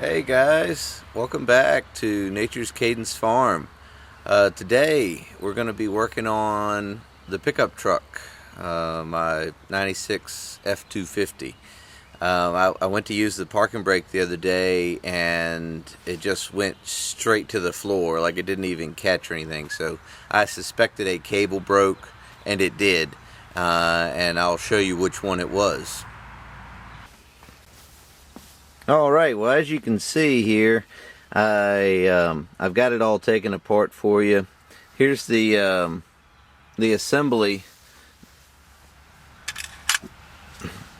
Hey guys, welcome back to Nature's Cadence Farm. Today we're going to be working on the pickup truck, my 96 F250. I went to use the parking brake the other day and it just went straight to the floor, like it didn't even catch or anything. So I suspected a cable broke, and it did. And I'll show you which one it was. Alright, well, as you can see here, I've got it all taken apart for you. Here's the assembly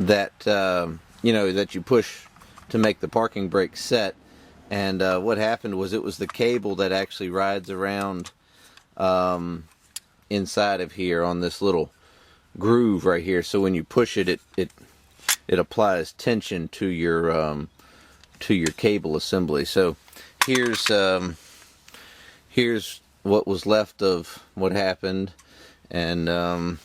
that that you push to make the parking brake set. And what happened was, it was the cable that actually rides around inside of here on this little groove right here. So when you push it, it applies tension to your cable assembly. So here's what was left of what happened, and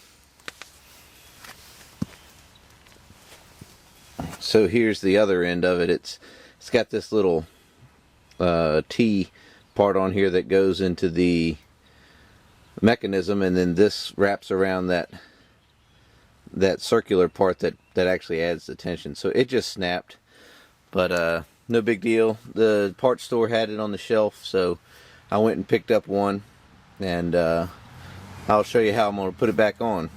so here's the other end of it. It's got this little T part on here that goes into the mechanism, and then this wraps around that circular part that actually adds the tension. So it just snapped, but no big deal. The parts store had it on the shelf, so I went and picked up one, and I'll show you how I'm going to put it back on.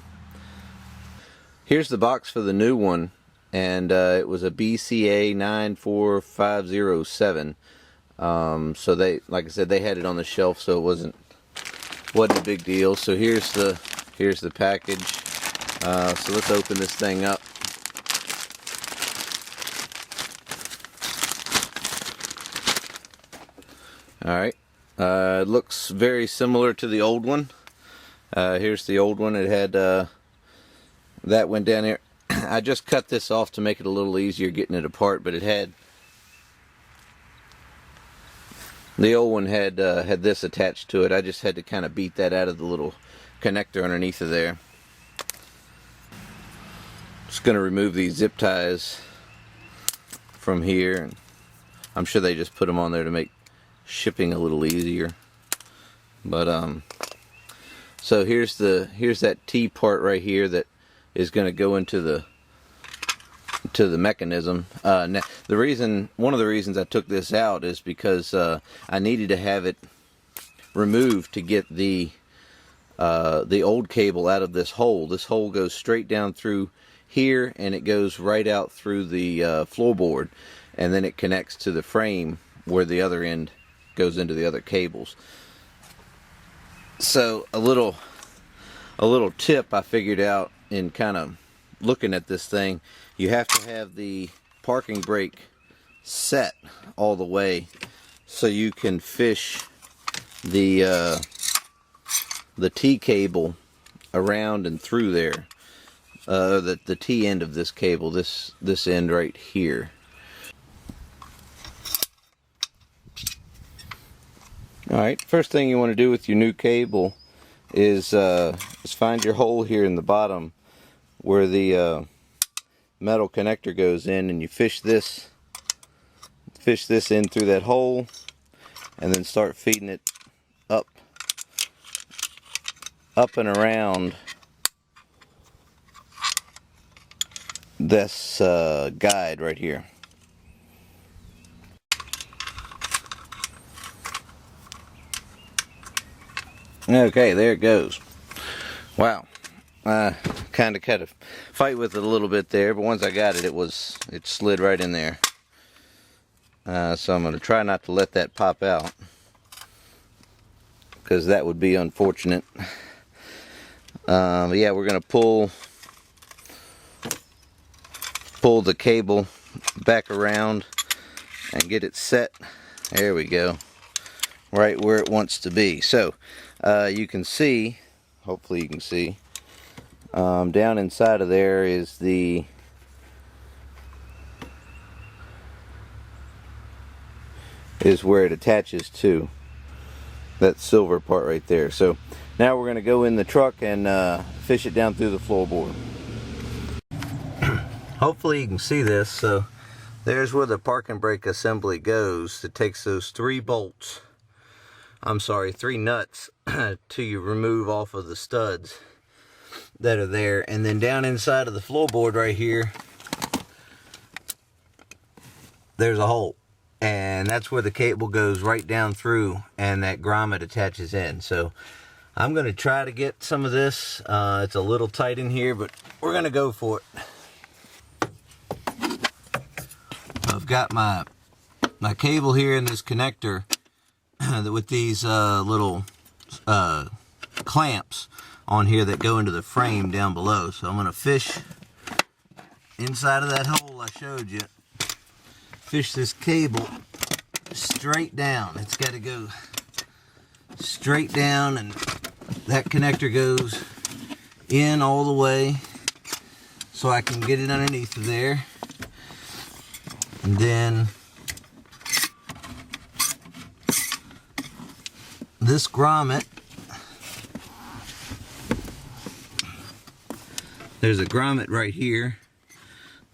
Here's the box for the new one, and it was a BCA 94507. So they, like I said, they had it on the shelf, so it wasn't a big deal. So here's the package. So let's open this thing up. Alright, it looks very similar to the old one. Here's the old one. It had that went down here. I just cut this off to make it a little easier getting it apart, but it had, the old one had this attached to it. I just had to kind of beat that out of the little connector underneath of there. Just going to remove these zip ties from here, and I'm sure they just put them on there to make shipping a little easier. But so here's that T part right here that is going to go into the mechanism. Now, one of the reasons I took this out is because I needed to have it removed to get the old cable out of this hole. This hole goes straight down through here, and it goes right out through the floorboard, and then it connects to the frame where the other end goes into the other cables. So a little tip I figured out in kind of looking at this thing: you have to have the parking brake set all the way so you can fish the T cable around and through there. The T end of this cable, this end right here. Alright, first thing you want to do with your new cable is find your hole here in the bottom where the metal connector goes in, and you fish this in through that hole, and then start feeding it up and around this guide right here. Okay, there it goes. Wow, kind of had to fight with it a little bit there, but once I got it, it slid right in there. So I'm going to try not to let that pop out, because that would be unfortunate. But yeah, we're going to pull the cable back around and get it set. There we go, right where it wants to be. So you can see, hopefully you can see, down inside of there is where it attaches to that silver part right there. So now we're going to go in the truck and fish it down through the floorboard. Hopefully you can see this. So There's where the parking brake assembly goes. It takes those three nuts to remove off of the studs that are there. And then down inside of the floorboard right here, there's a hole. And that's where the cable goes right down through, and that grommet attaches in. So I'm going to try to get some of this. It's a little tight in here, but we're going to go for it. I've got my cable here in this connector with these little clamps on here that go into the frame down below. So I'm going to fish inside of that hole I showed you. Fish this cable straight down. It's got to go straight down, and that connector goes in all the way so I can get it underneath of there. And then this grommet, there's a grommet right here.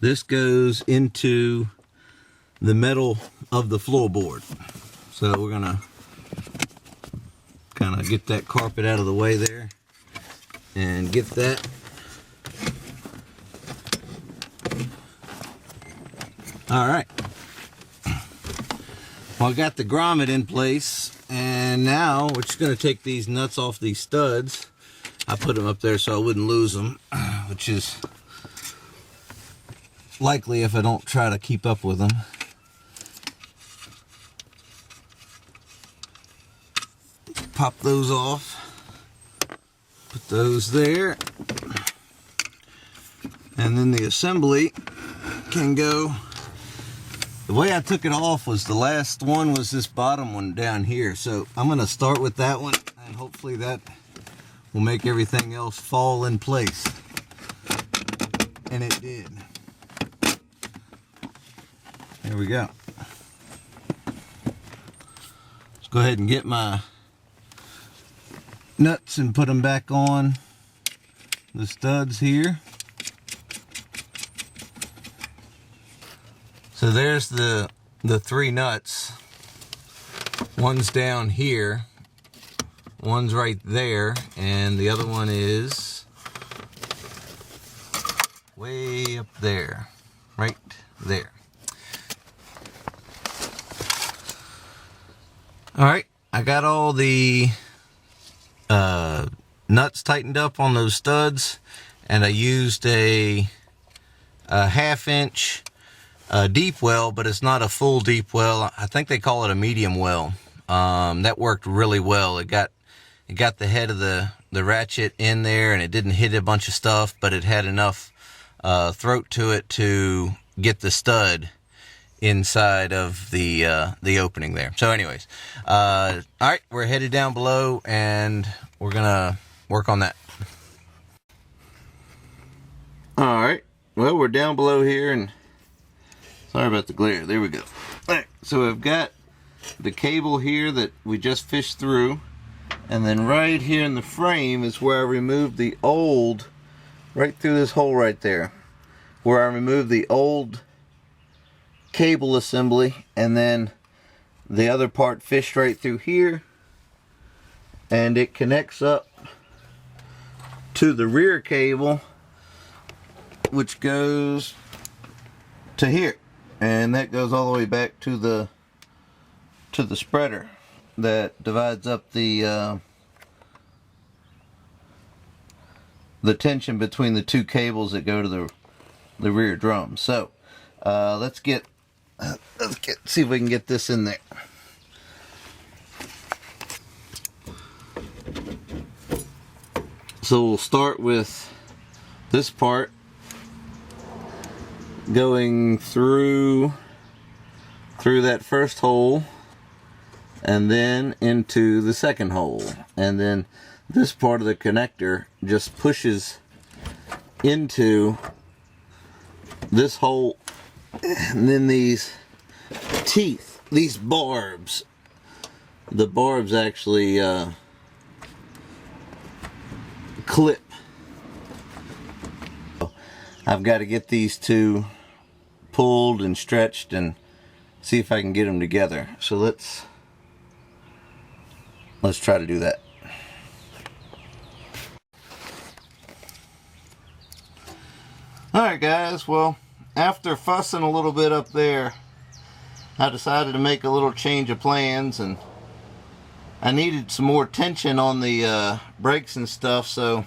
This goes into the metal of the floorboard. So we're gonna kind of get that carpet out of the way there and get that. All right. Well, I got the grommet in place, and now we're just gonna take these nuts off these studs. I put them up there so I wouldn't lose them, which is likely if I don't try to keep up with them. Pop those off, put those there, and then the assembly can go. The way I took it off was the last one was this bottom one down here, so I'm going to start with that one, and hopefully that will make everything else fall in place. And it did. There we go. Let's go ahead and get my nuts and put them back on the studs here. So there's the three nuts. One's down here, one's right there, and the other one is way up there, right there. All right, I got all the nuts tightened up on those studs, and I used a 1/2 inch deep well, but it's not a full deep well. I think they call it a medium well. That worked really well. It got the head of the ratchet in there, and it didn't hit a bunch of stuff, but it had enough throat to it to get the stud inside of the opening there. So anyways, all right, we're headed down below, and we're gonna work on that. All right, well, we're down below here, and sorry about the glare. There we go. All right, so I've got the cable here that we just fished through, and then right here in the frame is where I removed the old, right through this hole right there, where I removed the old cable assembly, and then the other part fished right through here, and it connects up to the rear cable, which goes to here, and that goes all the way back to the spreader that divides up the tension between the two cables that go to the rear drum. So let's see if we can get this in there. So we'll start with this part going through that first hole, and then into the second hole, and then this part of the connector just pushes into this hole, and then these teeth, these barbs, the barbs actually clip. I've got to get these two pulled and stretched and see if I can get them together. So let's try to do that. Alright guys, well, after fussing a little bit up there, I decided to make a little change of plans, and I needed some more tension on the brakes and stuff, so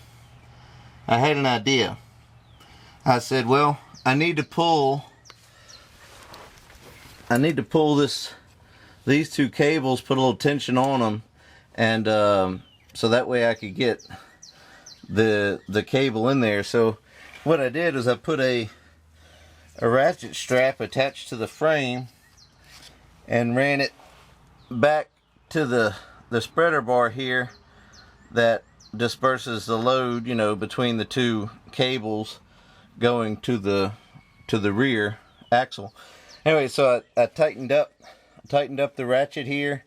I had an idea. I said, well, I need to pull these two cables, put a little tension on them, and so that way I could get the cable in there. So what I did is I put a ratchet strap attached to the frame and ran it back to the spreader bar here that disperses the load, you know, between the two cables going to the rear axle. Anyway, so I tightened up the ratchet here,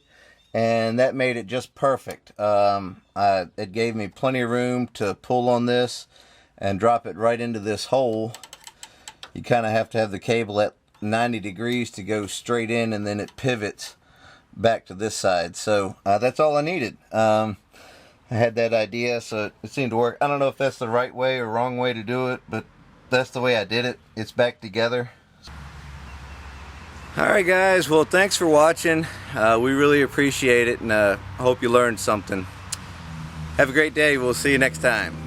and that made it just perfect. It gave me plenty of room to pull on this and drop it right into this hole. You kind of have to have the cable at 90 degrees to go straight in, and then it pivots back to this side. So that's all I needed. I had that idea, so it seemed to work. I don't know if that's the right way or wrong way to do it, but that's the way I did it. It's back together. Alright guys, well, thanks for watching. We really appreciate it, and hope you learned something. Have a great day. We'll see you next time.